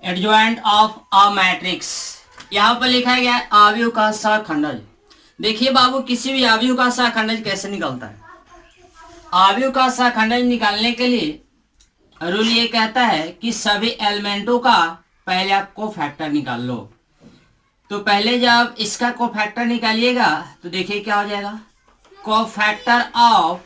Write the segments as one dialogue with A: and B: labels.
A: Adjoint of a matrix. यहाँ पर लिखा गया है अवयव का सहखंडज। देखिए बाबू, किसी भी अवयव का सहखंडज कैसे निकलता है। अवयव का सहखंडज निकालने के लिए रूल ये कहता है कि सभी एलिमेंटों का पहले आप कोफैक्टर निकाल लो। तो पहले जब इसका कोफैक्टर निकालिएगा तो देखिए क्या हो जाएगा। कोफैक्टर ऑफ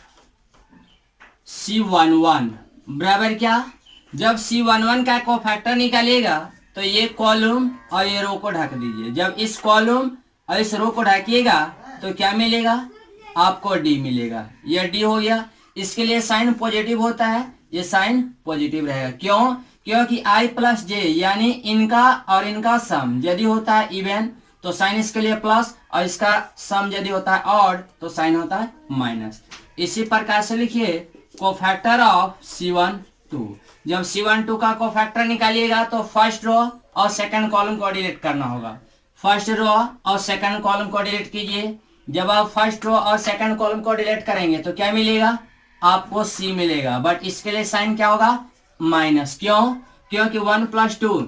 A: C11 बराबर क्या, जब C11 का कोफैक्टर निकालिएगा तो ये कॉलम और ये रो को ढक दीजिए। जब इस कॉलम और इस रो को ढकिएगा तो क्या मिलेगा, आपको D मिलेगा। ये D हो गया। इसके लिए साइन पॉजिटिव होता है, ये साइन पॉजिटिव रहेगा। क्यों? क्योंकि I प्लस J यानी इनका और इनका सम यदि होता है इवन तो साइन इसके लिए प्लस, और इसका सम यदि होता है ऑड तो साइन होता है माइनस। इसी प्रकार से लिखिए कोफैक्टर ऑफ C12। जब C12 का कोफैक्टर निकालिएगा तो फर्स्ट रो और सेकंड कॉलम को डिलीट करना होगा। फर्स्ट रो और सेकंड कॉलम को डिलीट कीजिए। जब आप फर्स्ट रो और सेकंड कॉलम को डिलीट करेंगे तो क्या मिलेगा, आपको C मिलेगा। बट इसके लिए साइन क्या होगा, माइनस। क्यों? क्योंकि 1 + 2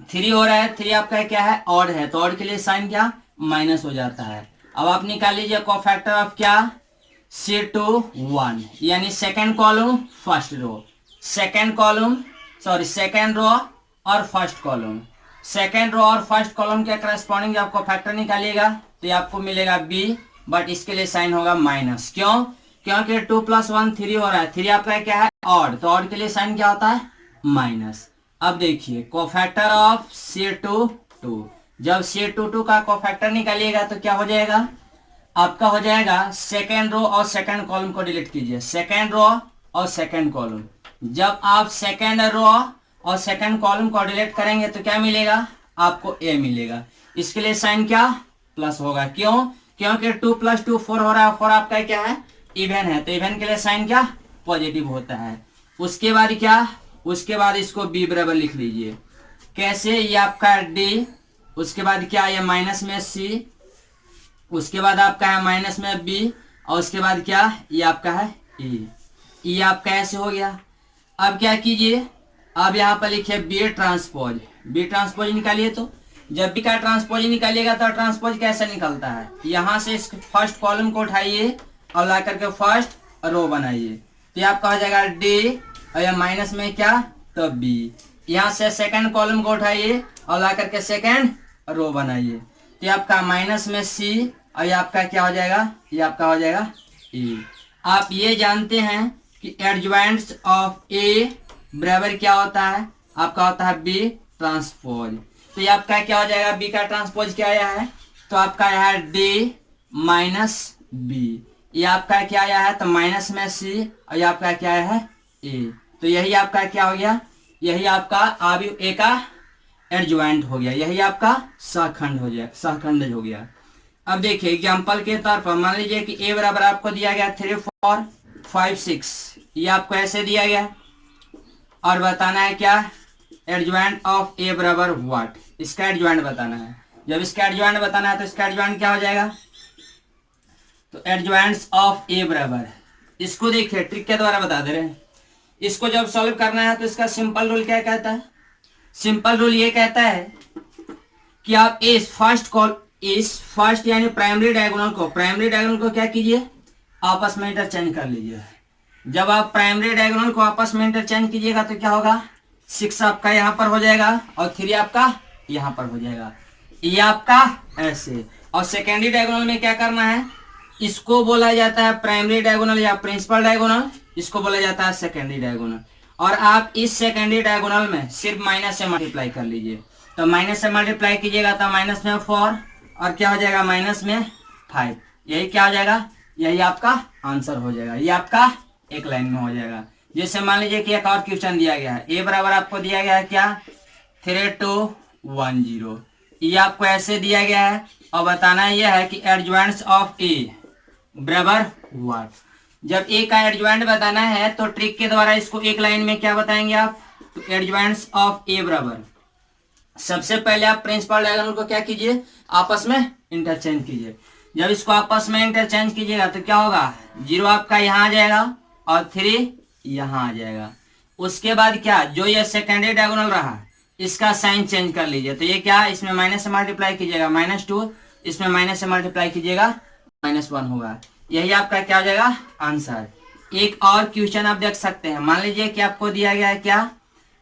A: 3 हो रहा है। 3 आपका क्या है, ऑड है, तो ऑड के लिए साइन क्या, माइनस हो जाता है। अब आप निकाल लीजिए कोफैक्टर ऑफ क्या, C21 यानी second column first row, second row और फर्स्ट कॉलम। सेकंड रो और फर्स्ट कॉलम के करस्पॉन्डिंग जब कोफैक्टर निकालिएगा तो आपको मिलेगा B, बट इसके लिए साइन होगा माइनस। क्यों? क्योंकि 2 + 1 3 हो रहा है। 3 आपका क्या है, ऑड, तो ऑड के लिए साइन क्या होता है, माइनस। अब देखिए कोफैक्टर ऑफ C22, जब C22 का कोफैक्टर निकालिएगा तो क्या हो जाएगा, आपका हो जाएगा सेकेंड रो और सेकेंड कॉलम को डिलीट कीजिए। सेकेंड रो और सेकेंड कॉलम, जब आप सेकेंड रो और सेकेंड कॉलम को डिलीट करेंगे तो क्या मिलेगा, आपको A मिलेगा। इसके लिए साइन क्या, प्लस होगा। क्यों? क्योंकि 2 + 2 4 हो रहा है। 4 आपका क्या है, इवन है, तो इवन के लिए साइन क्या, पॉजिटिव होता है। उसके बाद क्या, उसके बाद इसको B बराबर लिख लीजिए। कैसे, ये आपका D, उसके बाद क्या, ये माइनस में C, उसके बाद आपका है माइनस में B, और उसके बाद क्या, ये आपका है E। ये आपका ऐसे हो गया। अब क्या कीजिए, अब यहाँ पर लिखिए B ट्रांसपोज निकालिए। तो जब भी का ट्रांसपोज निकालिएगा तो ट्रांसपोज कैसे निकलता है, यहाँ से इस फर्स्ट कॉलम को उठाइए और ला करके फर्स्ट रो बनाइए, तो ये आपका हो जाएगा D, और यह माइनस में क्या, तो B। यहाँ से सेकंड कॉलम को उठाइए और ला करके सेकंड रो बनाइए, तो ये आपका माइनस में C, और ये आपका क्या हो जाएगा, ये आपका हो जाएगा E। आप ये जानते हैं कि एडजॉइंट्स ऑफ A बराबर क्या होता है, आपका होता है B ट्रांसपोज। तो ये आपका क्या हो जाएगा, B का ट्रांसपोज क्या आया है, तो आपका आया है D - B। ये आपका क्या आया है, तो माइनस में C, और ये आपका क्या आया है, A। तो यही आपका क्या हो गया, यही आपका अवयव A का एडजॉइंट हो गया, यही आपका सहखंडज हो गया। अब देखिए एग्जांपल के तौर पर मान लीजिए कि A बराबर आपको दिया गया 3 4 5 6, ये आपको ऐसे दिया गया और बताना है क्या, एडजॉइंट ऑफ A बराबर व्हाट, इसका एडजॉइंट बताना है। जब इसका एडजॉइंट बताना है तो इसका एडजॉइंट क्या हो जाएगा, तो एडजॉइंट्स ऑफ A बराबर, इसको देखिए ट्रिक के द्वारा बता दे रहे हैं। इसको जब सॉल्व करना है तो इसका सिंपल रूल क्या कहता है, सिंपल रूल ये कहता है कि आप इस फर्स्ट यानी प्राइमरी डायगोनल को क्या कीजिए, आपस में इंटरचेंज कर लीजिए। जब आप प्राइमरी डायगोनल को आपस में इंटरचेंज कीजिएगा तो क्या होगा, 6 आपका यहाँ पर हो जाएगा और 3 आपका यहाँ पर हो जाएगा, ये आपका ऐसे। और सेकेंडरी डायगोनल में क्या करना है, इसको बोला जाता है प्राइमरी डायगोनल या प्रिंसिपल डायगोनल, इसको बोला जाता है सेकेंडरी डायगोनल। और आप इस सेकेंडरी डायगोनल में सिर्फ माइनस से मल्टीप्लाई कर लीजिए, तो माइनस से मल्टीप्लाई कीजिएगा तो माइनस में 4 और क्या हो जाएगा, माइनस में 5, यही क्या हो जाएगा, यही आपका आंसर हो जाएगा। ये आपका एक लाइन में हो जाएगा। जैसे मान लीजिए कि एक और क्वेश्चन दिया गया है, A बराबर आपको दिया गया है क्या, 3210, ये आपको ऐसे दिया गया है और बताना यह है कि एडजॉइंट्स ऑफ A बराबर व्हाट। जब A का एडजॉइंट बताना है तो ट्रिक के द्वारा इसको एक लाइन में क्या बताएंगे आप, तो एडजॉइंट्स ऑफ A बराबर, सबसे पहले आप प्रिंसिपल डायगोनल को क्या कीजिए, आपस में इंटरचेंज कीजिए। जब इसको आपस में इंटरचेंज कीजिएगा तो क्या होगा, 0 आपका यहाँ आ जाएगा और 3 यहाँ आ जाएगा। उसके बाद क्या, जो ये सेकेंडरी डायगोनल रहा इसका साइन चेंज कर लीजिए। तो ये क्या है, इसमें माइनस से मल्टीप्लाई कीजिएगा -2, इसमें माइनस से मल्टीप्लाई कीजिएगा -1 होगा। यही आपका क्या हो जाएगा आंसर। एक और क्वेश्चन आप देख सकते हैं। मान लीजिए कि आपको दिया गया है क्या,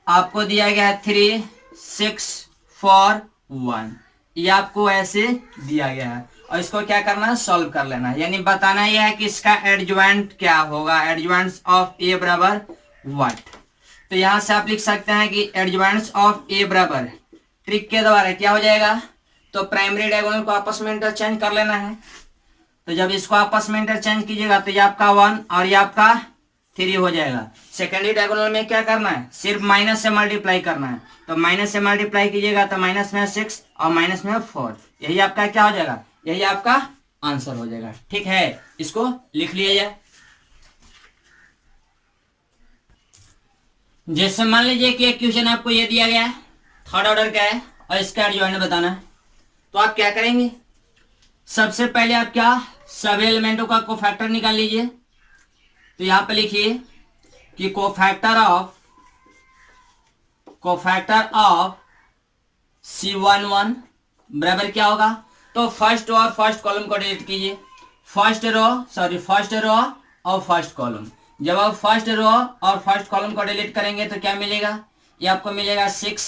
A: आपको दिया गया है 3 6 4 1, ये आपको ऐसे दिया गया है और इसको क्या करना है, सॉल्व कर लेना है। यानी बताना यह है कि इसका एडजॉइंट क्या होगा, एडजॉइंट्स ऑफ ए बराबर व्हाट। तो यहां से आप लिख सकते हैं कि एडजॉइंट्स ऑफ ए बराबर ट्रिक के द्वारा क्या हो जाएगा, तो प्राइमरी डायगोनल को आपस में इंटरचेंज कर लेना है। तो जब इसको आपस में इंटरचेंज कीजिएगा तो ये आपका 1 और ये आपका 3 हो जाएगा। सेकेंडरी डायगोनल में क्या करना है, सिर्फ माइनस से मल्टीप्लाई करना है। तो माइनस से मल्टीप्लाई कीजिएगा तो माइनस में 6 और माइनस में 4, यही आपका क्या हो जाएगा, यही आपका आंसर हो जाएगा। ठीक है, इसको लिख लिया जाए। जैसे मान लीजिए कि एक क्वेश्चन आपको ये दिया गया है, थर्ड ऑर्डर का है और इसका एडजॉइंट बताना है। तो आप क्या करेंगे, सबसे पहले आप क्या, सभी एलिमेंटों का कोफैक्टर निकाल लीजिए। तो यहां पे लिखिए कि कोफैक्टर ऑफ C11 बराबर क्या होगा, तो फर्स्ट रो और फर्स्ट कॉलम को डिलीट कीजिए। फर्स्ट रो और फर्स्ट कॉलम, जब आप फर्स्ट रो और फर्स्ट कॉलम को डिलीट करेंगे तो क्या मिलेगा, ये आपको मिलेगा 6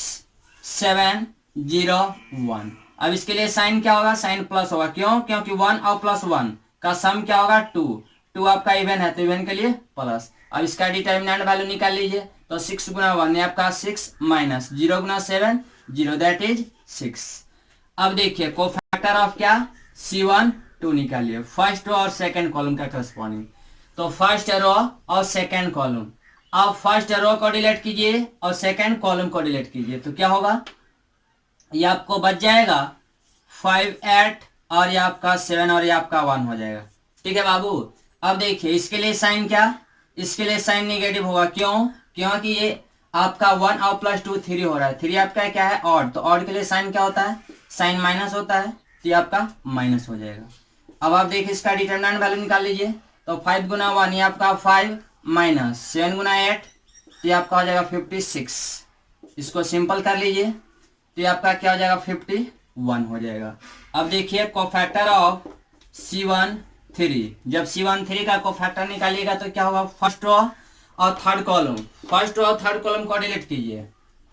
A: 7 0 1। अब इसके लिए साइन क्या होगा, साइन प्लस होगा। क्यों, क्योंकि 1 और +1 का सम क्या होगा 2 आपका इवन है तो इवन के लिए प्लस। अब इसका डिटर्मिनेंट वैल्यू निकाल लीजिए। तो 6 गुना 1 आपका 6 माइनस 0 गुना 7 0, दैट इज 6। अब देखिए कोफैक्टर ऑफ क्या, C1 2 निकालिए, फर्स्ट रो और सेकंड कॉलम का करस्पॉन्डिंग। तो फर्स्ट रो और सेकंड कॉलम, अब फर्स्ट रो को डिलीट कीजिए और सेकंड कॉलम को डिलीट कीजिए तो क्या होगा, ये आपको बच जाएगा 5 8 और ये आपका 7 और ये आपका 1 हो जाएगा। ठीक है बाबू। अब देखिए इसके लिए साइन क्या, इसके लिए साइन नेगेटिव होगा। क्यों, क्योंकि ये आपका 1 और +2 3 हो रहा है। 3 आपका क्या है ऑड, तो ऑड के लिए साइन क्या होता है, साइन माइनस होता है, तो ये आपका माइनस हो जाएगा। अब आप देखिए इसका डिटरमिनेंट वैल्यू निकाल लीजिए। तो 5 गुना 1 ये आपका 5 माइनस 7 गुना 8 ये आपका हो जाएगा 56। इसको सिंपल कर लीजिए तो ये आपका क्या हो जाएगा 51 हो जाएगा। अब देखिए कोफैक्टर ऑफ C1 3, जब C1 3 का कोफैक्टर निकालिएगा तो क्या होगा, फर्स्ट रो और थर्ड कॉलम, फर्स्ट रो और थर्ड कॉलम को डिलीट कीजिए।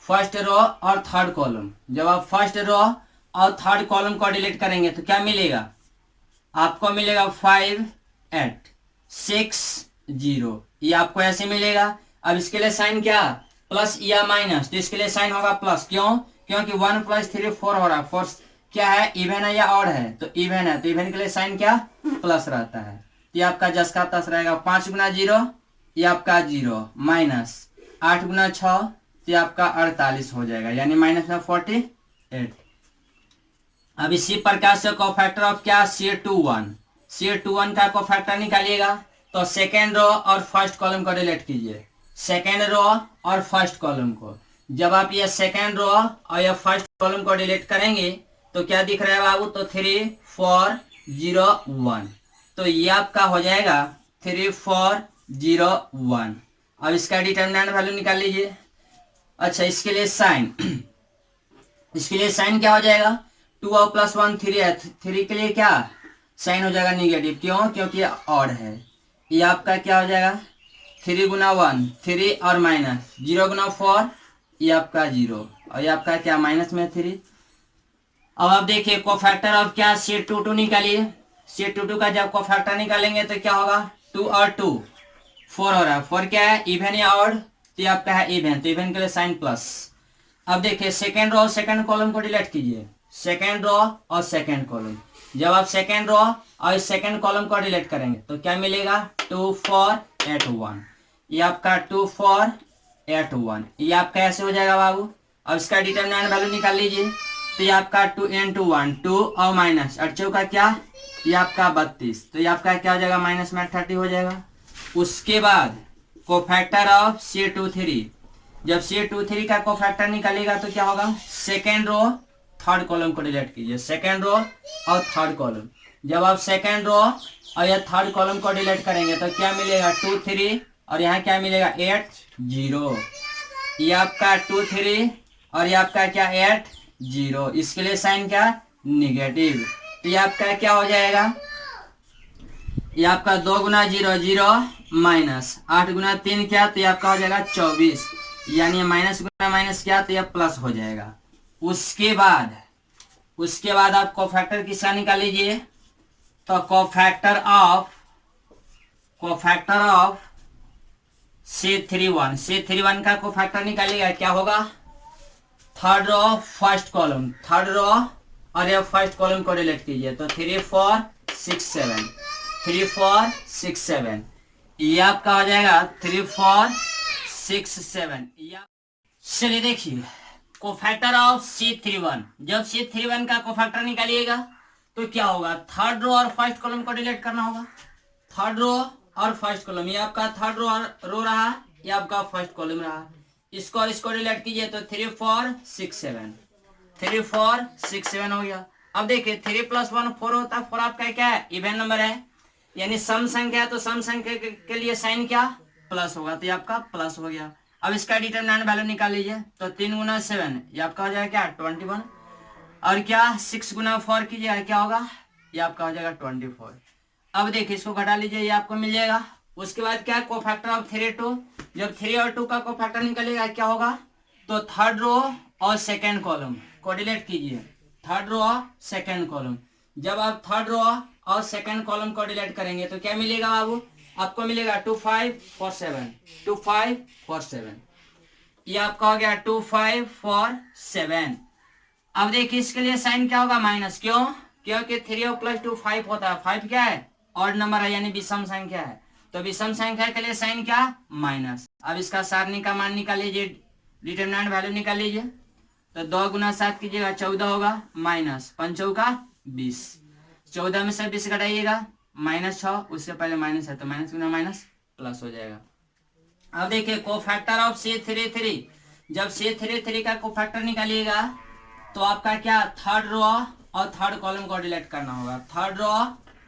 A: फर्स्ट रो और थर्ड कॉलम, जब आप फर्स्ट रो और थर्ड कॉलम को डिलीट करेंगे तो क्या मिलेगा, आपको मिलेगा 5 8 6 0, ये आपको ऐसे मिलेगा। अब इसके लिए साइन क्या, प्लस या माइनस, तो इसके लिए साइन होगा प्लस। क्यों, क्योंकि 1 + 3 4 हो रहा है। 4 क्या है, इवन है या ऑड है, तो इवन है, तो इवन के लिए साइन क्या प्लस रहता है। तो ये आपका जस का तस रहेगा। 5 गुना 0 ये आपका 0 माइनस 8 गुना 6 तो ये आपका 48 हो जाएगा, यानी माइनस में 48। अब इसी प्रकार से कोफैक्टर ऑफ क्या, C21 का कोफैक्टर निकालिएगा। तो सेकेंड रो और फर्स्ट कॉलम को डिलीट कीजिए, सेकेंड रो और फर्स्ट कॉलम को। जब आप ये सेकेंड रो और ये फर्स्ट कॉलम को डिलीट करेंगे तो क्या दिख रहा है बाबू, तो 3 4 0 1, तो ये आपका हो जाएगा 3 4 0 1। अब इसका डिटरमिनेंट वैल्यू निकाल लीजिए। अच्छा इसके लिए साइन, इसके लिए साइन क्या हो जाएगा, 2 और +1 3 है, 3 के लिए क्या साइन हो जाएगा निगेटिव। क्यों, क्योंकि ऑड है। ये आपका क्या हो जाएगा 3 गुना 1 3 और माइनस 0 गुना 4 ये आपका 0 और ये आपका क्या माइनस में 3। अब आप देखिए कोफैक्टर ऑफ क्या, C22 निकालिए। C22 का जब कोफैक्टर निकालेंगे तो क्या होगा, 2 और 2 4 हो रहा है। 4 क्या है, इवन या ऑड, तो ये आपका है इवन, तो इवन के लिए साइन प्लस। अब देखिए सेकेंड रो और सेकेंड कॉलम को डिलीट कीजिए, सेकेंड रो और सेकेंड कॉलम। जब आप सेकेंड रो और सेकेंड कॉलम को डिलीट करेंगे तो क्या मिलेगा, 2 4 8 1, ये आपका 2 4 8 1, ये आपका ऐसे हो जाएगा बाबू। अब इसका डिटरमिनेंट वैल्यू निकाल लीजिए। तो ये आपका 2 × 1 2 और माइनस 8 का क्या, ये आपका 32, तो ये आपका क्या हो जाएगा माइनस में 30 हो जाएगा। उसके बाद कोफैक्टर ऑफ C23, जब C23 का कोफैक्टर निकालेगा तो क्या होगा, सेकेंड रो थर्ड कॉलम को डिलीट कीजिए, सेकेंड रो और थर्ड कॉलम। जब आप सेकेंड रो और या थर्ड कॉलम को डिलीट करेंगे तो क्या मिलेगा 2 3 और यहाँ क्या मिलेगा 8 0, ये आपका 2 3 और ये आपका क्या 8 0, इसके लिए साइन क्या निगेटिव। तो ये आपका क्या हो जाएगा, ये आपका 2 गुना 0 0 माइनस 8 गुना 3 क्या, तो ये आपका हो जाएगा 24, यानी माइनस गुना माइनस क्या, तो ये प्लस हो जाएगा। उसके बाद आप कोफैक्टर किसका निकाल लीजिए, तो कोफैक्टर ऑफ C31 का कोफैक्टर निकालिएगा, क्या होगा, थर्ड रो फर्स्ट कॉलम, और ये फर्स्ट कॉलम को रिलेट कीजिए, तो 3 4 6 7, ये आपका हो जाएगा 3 4 6 7। चलिए देखिए, कोफैक्टर ऑफ C31, जब C31 का कोफैक्टर निकालिएगा तो क्या होगा, थर्ड रो और फर्स्ट कॉलम को डिलीट करना होगा। थर्ड रो और फर्स्ट कॉलम, ये आपका थर्ड रो रहा, ये आपका फर्स्ट कॉलम रहा, इसको और इसको डिलीट कीजिए तो 3 4 6 7 हो गया। अब देखिए 3 + 1 4 होता है, 4 आपका क्या है, इवन नंबर है, यानी सम संख्या है, तो सम संख्या के लिए साइन क्या प्लस होगा, तो ये आपका प्लस हो गया। अब इसका डिटरमिनेंट वैल्यू निकाल लीजिए, तो 3 गुना 7 ये आपका हो जाएगा क्या 21, और क्या 6 गुना 4 कीजिएगा, क्या होगा, ये आपका हो जाएगा 24। अब देखिए इसको घटा लीजिए, ये आपको मिल जाएगा। उसके बाद क्या, कोफैक्टर ऑफ 3 2, जब 3 और 2 का कोफैक्टर निकलेगा क्या होगा, तो थर्ड रो और सेकेंड कॉलम को डिलीट कीजिए, थर्ड रो और सेकेंड कॉलम। जब आप थर्ड रो और सेकेंड कॉलम को डिलीट करेंगे तो क्या मिलेगा बाबू, आपको मिलेगा 2 5 4 7, ये आपका हो गया 2 5 4 7। अब देखिए इसके लिए साइन क्या होगा माइनस, क्यों, क्योंकि 3 और +2 5 होता है, 5 क्या है ऑड नंबर है, यानी विषम संख्या है, तो विषम संख्या के लिए साइन क्या माइनस। अब इसका सारणी का मान निकाल लीजिए, डिटरमिनेंट वैल्यू निकाल लीजिए, तो 2 गुना 7 कीजिएगा 14 होगा, माइनस 5 चौका 20, 14 में से 20 घटाइएगा -6, उससे पहले माइनस है तो माइनस गुना माइनस प्लस हो जाएगा। अब देखिए कोफैक्टर ऑफ C33, जब C33 का कोफैक्टर निकालिएगा तो आपका क्या, थर्ड रो और थर्ड कॉलम को डिलीट करना होगा, थर्ड रो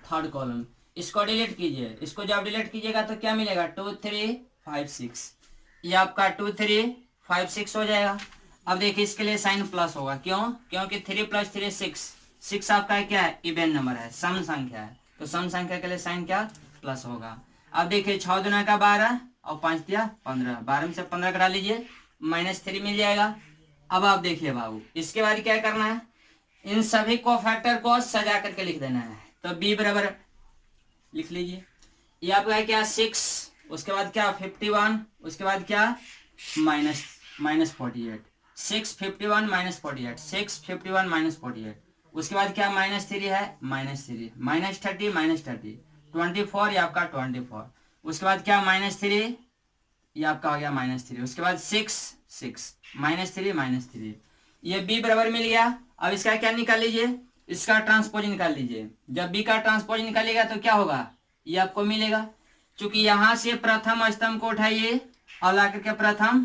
A: थर्ड कॉलम, इसको डिलीट कीजिए, इसको जब डिलीट कीजिएगा तो क्या मिलेगा 2 3 5 6, ये आपका 2 3 5 6 हो जाएगा। अब देखिए इसके लिए साइन प्लस होगा, क्यों, क्योंकि 3 + 3 6 आपका क्या है इवन नंबर है, सम संख्या है, तो सम संख्या के लिए साइन क्या प्लस होगा। अब देखिए 6 दूना का 12 और 5 दिया 15, 12 में से 15 कटा लीजिए, -3 मिल जाएगा। अब आप देखिए बाबू, इसके बाद क्या करना है, इन सभी कोफैक्टर को सजा करके लिख देना है, तो b बराबर लिख लीजिए, ये आपका है क्या 6, उसके बाद क्या 51, उसके बाद क्या -48, 6 51 -48, 6 51 -48, उसके बाद क्या -3 है, -3 -30 24, ये आपका 24, उसके बाद क्या -3, ये आपका हो गया -3, उसके बाद 6 -3 ये b बराबर मिल गया। अब इसका क्या निकाल लीजिए, इसका ट्रांसपोज निकाल लीजिए, जब b का ट्रांसपोज निकालिएगा तो क्या होगा, ये आपको मिलेगा। चूंकि यहां से प्रथम स्तंभ को उठाइए और ला करके प्रथम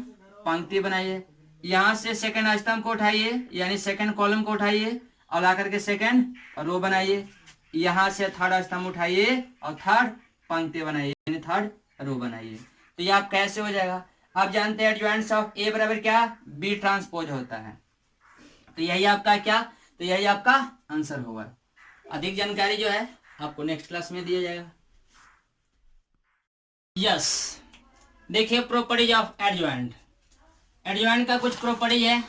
A: पंक्ति बनाइए, यहां से सेकंड स्तंभ को उठाइए यानी सेकंड कॉलम को उठाइए और ला करके सेकंड रो बनाइए, यहां से थर्ड स्तंभ उठाइए और थर्ड पंक्ति बनाइए यानी थर्ड रो बनाइए, तो ये आप कैसे हो जाएगा। आप जानते हैं एडजॉइंट्स ऑफ ए बराबर क्या, बी ट्रांसपोज होता है, तो यही आपका क्या, तो यही आपका आंसर होगा। अधिक जानकारी जो है आपको नेक्स्ट क्लास में दिया जाएगा। यस देखिए प्रॉपर्टीज ऑफ एडजॉइंट, एडजॉइंट का कुछ प्रॉपर्टीज है,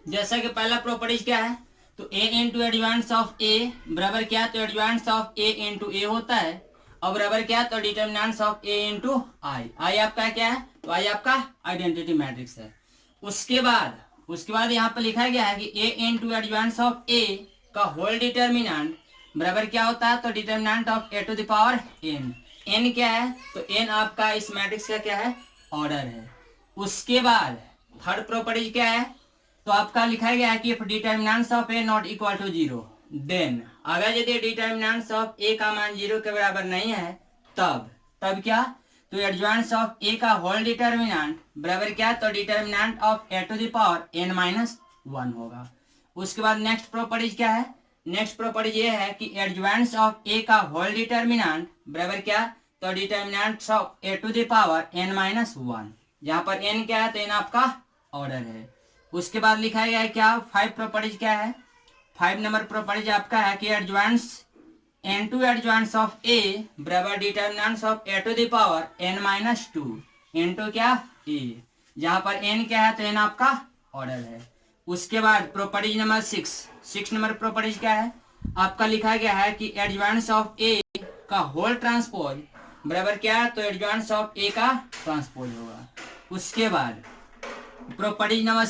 A: जैसा कि पहला प्रॉपर्टीज क्या है, तो a इंटू एडजॉइंट्स ऑफ ए बराबर क्या, तो एडजॉइंट्स ऑफ ए इंटू ए होता है, और बराबर क्या, तो डिटरमिनेंट्स ऑफ ए इंटू आई आपका क्या है, तो आई आपका आइडेंटिटी मैट्रिक्स है। उसके बाद यहाँ पर लिखा गया है कि a into adjoints of A का होल डिटरमिनेंट बराबर क्या होता है, तो determinant of a to the power n, n क्या है, तो n आपका इस मैट्रिक्स का क्या है ऑर्डर है। उसके बाद थर्ड प्रॉपर्टी क्या है, तो आपका लिखा गया है कि if determinants of a not equal to 0 then, अगर यदि डिटरमिनेंट्स ऑफ a का मान 0 के बराबर नहीं है तब क्या, तो एडजॉइंट्स ऑफ a का होल डिटरमिनेंट बराबर क्या, तो determinant of a to the power n-1 होगा। उसके बाद नेक्स्ट प्रॉपर्टी क्या है, नेक्स्ट प्रॉपर्टी ये है कि एडजॉइंट्स ऑफ a का होल डिटरमिनेंट बराबर क्या, तो determinants of a to the power n-1, जहां पर n क्या है तो n आपका ऑर्डर है। उसके बाद लिखा गया है क्या, 5 प्रॉपर्टीज क्या है, 5 नंबर प्रॉपर्टीज आपका है कि adjoints n2 adjoints of a बराबर determinants of a to the power n-2 into क्या a, जहां पर n क्या है तो n आपका ऑर्डर है। उसके बाद प्रॉपर्टीज नंबर 6 नंबर प्रॉपर्टीज क्या है आपका, लिखा गया है कि एडजॉइंट्स ऑफ a का होल ट्रांसपोज बराबर क्या है, तो एडजॉइंट्स ऑफ a का ट्रांसपोज होगा। उसके बाद प्रॉपर्टी नंबर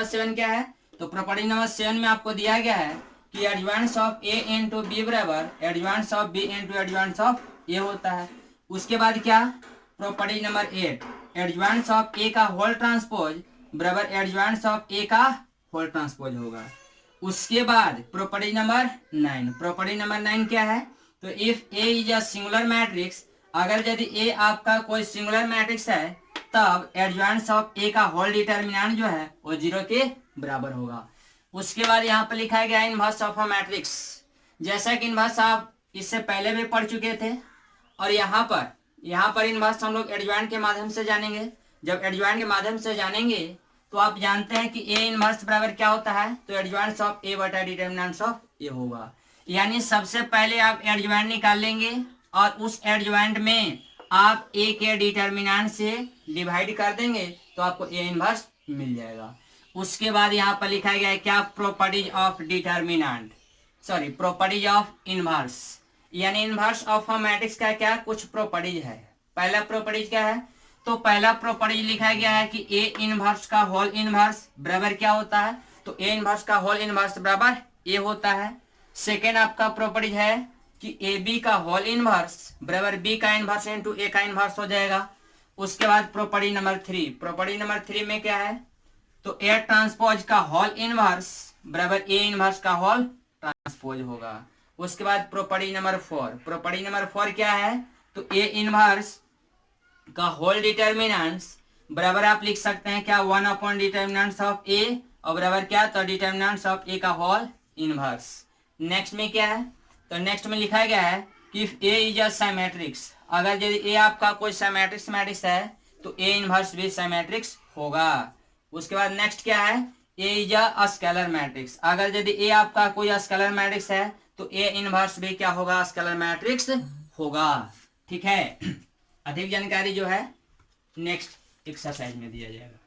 A: 7 क्या है, तो प्रॉपर्टी नंबर 7 में आपको दिया गया है कि adjoints of a into b बराबर adjoints of b into adjoints of a होता है। उसके बाद क्या, property number 8 adjoints of a का होल ट्रांसपोज बराबर एडजॉइंट्स ऑफ a का होल ट्रांसपोज होगा। उसके बाद प्रॉपर्टी नंबर 9 क्या है, तो if a is a singular matrix, अगर यदि a आपका कोई सिंगुलर मैट्रिक्स है तब एडजॉइंट्स ऑफ a का होल डिटर्मिनेंट जो है वो 0 के बराबर होगा। उसके बाद यहाँ पर लिखा गया है इनवर्स ऑफ अ मैट्रिक्स, जैसा कि इनवर्स आप इससे पहले भी पढ़ चुके थे, और यहाँ पर इनवर्स हम लोग एडजॉइंट के माध्यम से जानेंगे। जब एडजॉइंट के माध्यम से जानेंगे तो आप जानते हैं कि a इनवर्स बराबर क्या होता है, तो एडजॉइंट्स ऑफ a बटा डिटर्मिनेंट्स ऑफ a होगा। यानी सबसे पहले आप एडजॉइंट निकाल लेंगे और उस एडजॉइंट में आप a के डिटर्मिनेंट से डिवाइड कर देंगे तो आपको a इनवर्स मिल जाएगा। उसके बाद यहाँ पर लिखा गया है क्या, properties of determinant, properties of inverse, यानी इनवर्स ऑफ अ मैट्रिक्स का क्या कुछ प्रॉपर्टीज है। पहला प्रॉपर्टीज क्या है, तो पहला प्रॉपर्टीज लिखा गया है कि a इनवर्स का होल इनवर्स बराबर क्या होता है, तो a इनवर्स का होल इनवर्स बराबर a होता है। सेकेंड आपका प्रॉपर्टीज है कि ए बी का होल इनवर्स बराबर बी का इनवर्स इनटू ए का इनवर्स हो जाएगा। उसके बाद प्रॉपर्टी नंबर 3 में क्या है, तो ए ट्रांसपोज का होल इनवर्स बराबर ए इनवर्स का होल ट्रांसपोज होगा। उसके बाद प्रॉपर्टी नंबर 4 क्या है, तो ए इनवर्स का होल डिटर्मिनेंट्स बराबर आप लिख सकते हैं क्या, 1 अपॉन डिटर्मिनेंट्स ऑफ ए और बराबर क्या, तो डिटर्मिनेंट्स ऑफ ए का होल इनवर्स। नेक्स्ट में क्या है, तो नेक्स्ट में लिखा गया है कि इफ ए इज अ सिमेट्रिक्स, अगर यदि ए आपका कोई सिमेट्रिक्स मैट्रिक्स है तो ए इनवर्स भी सिमेट्रिक्स होगा। उसके बाद नेक्स्ट क्या है, ए इज अ स्केलर मैट्रिक्स, अगर यदि ए आपका कोई स्केलर मैट्रिक्स है तो ए इनवर्स भी क्या होगा, स्केलर मैट्रिक्स होगा। ठीक है, अधिक जानकारी जो है नेक्स्ट एक्सरसाइज में दिया जाएगा।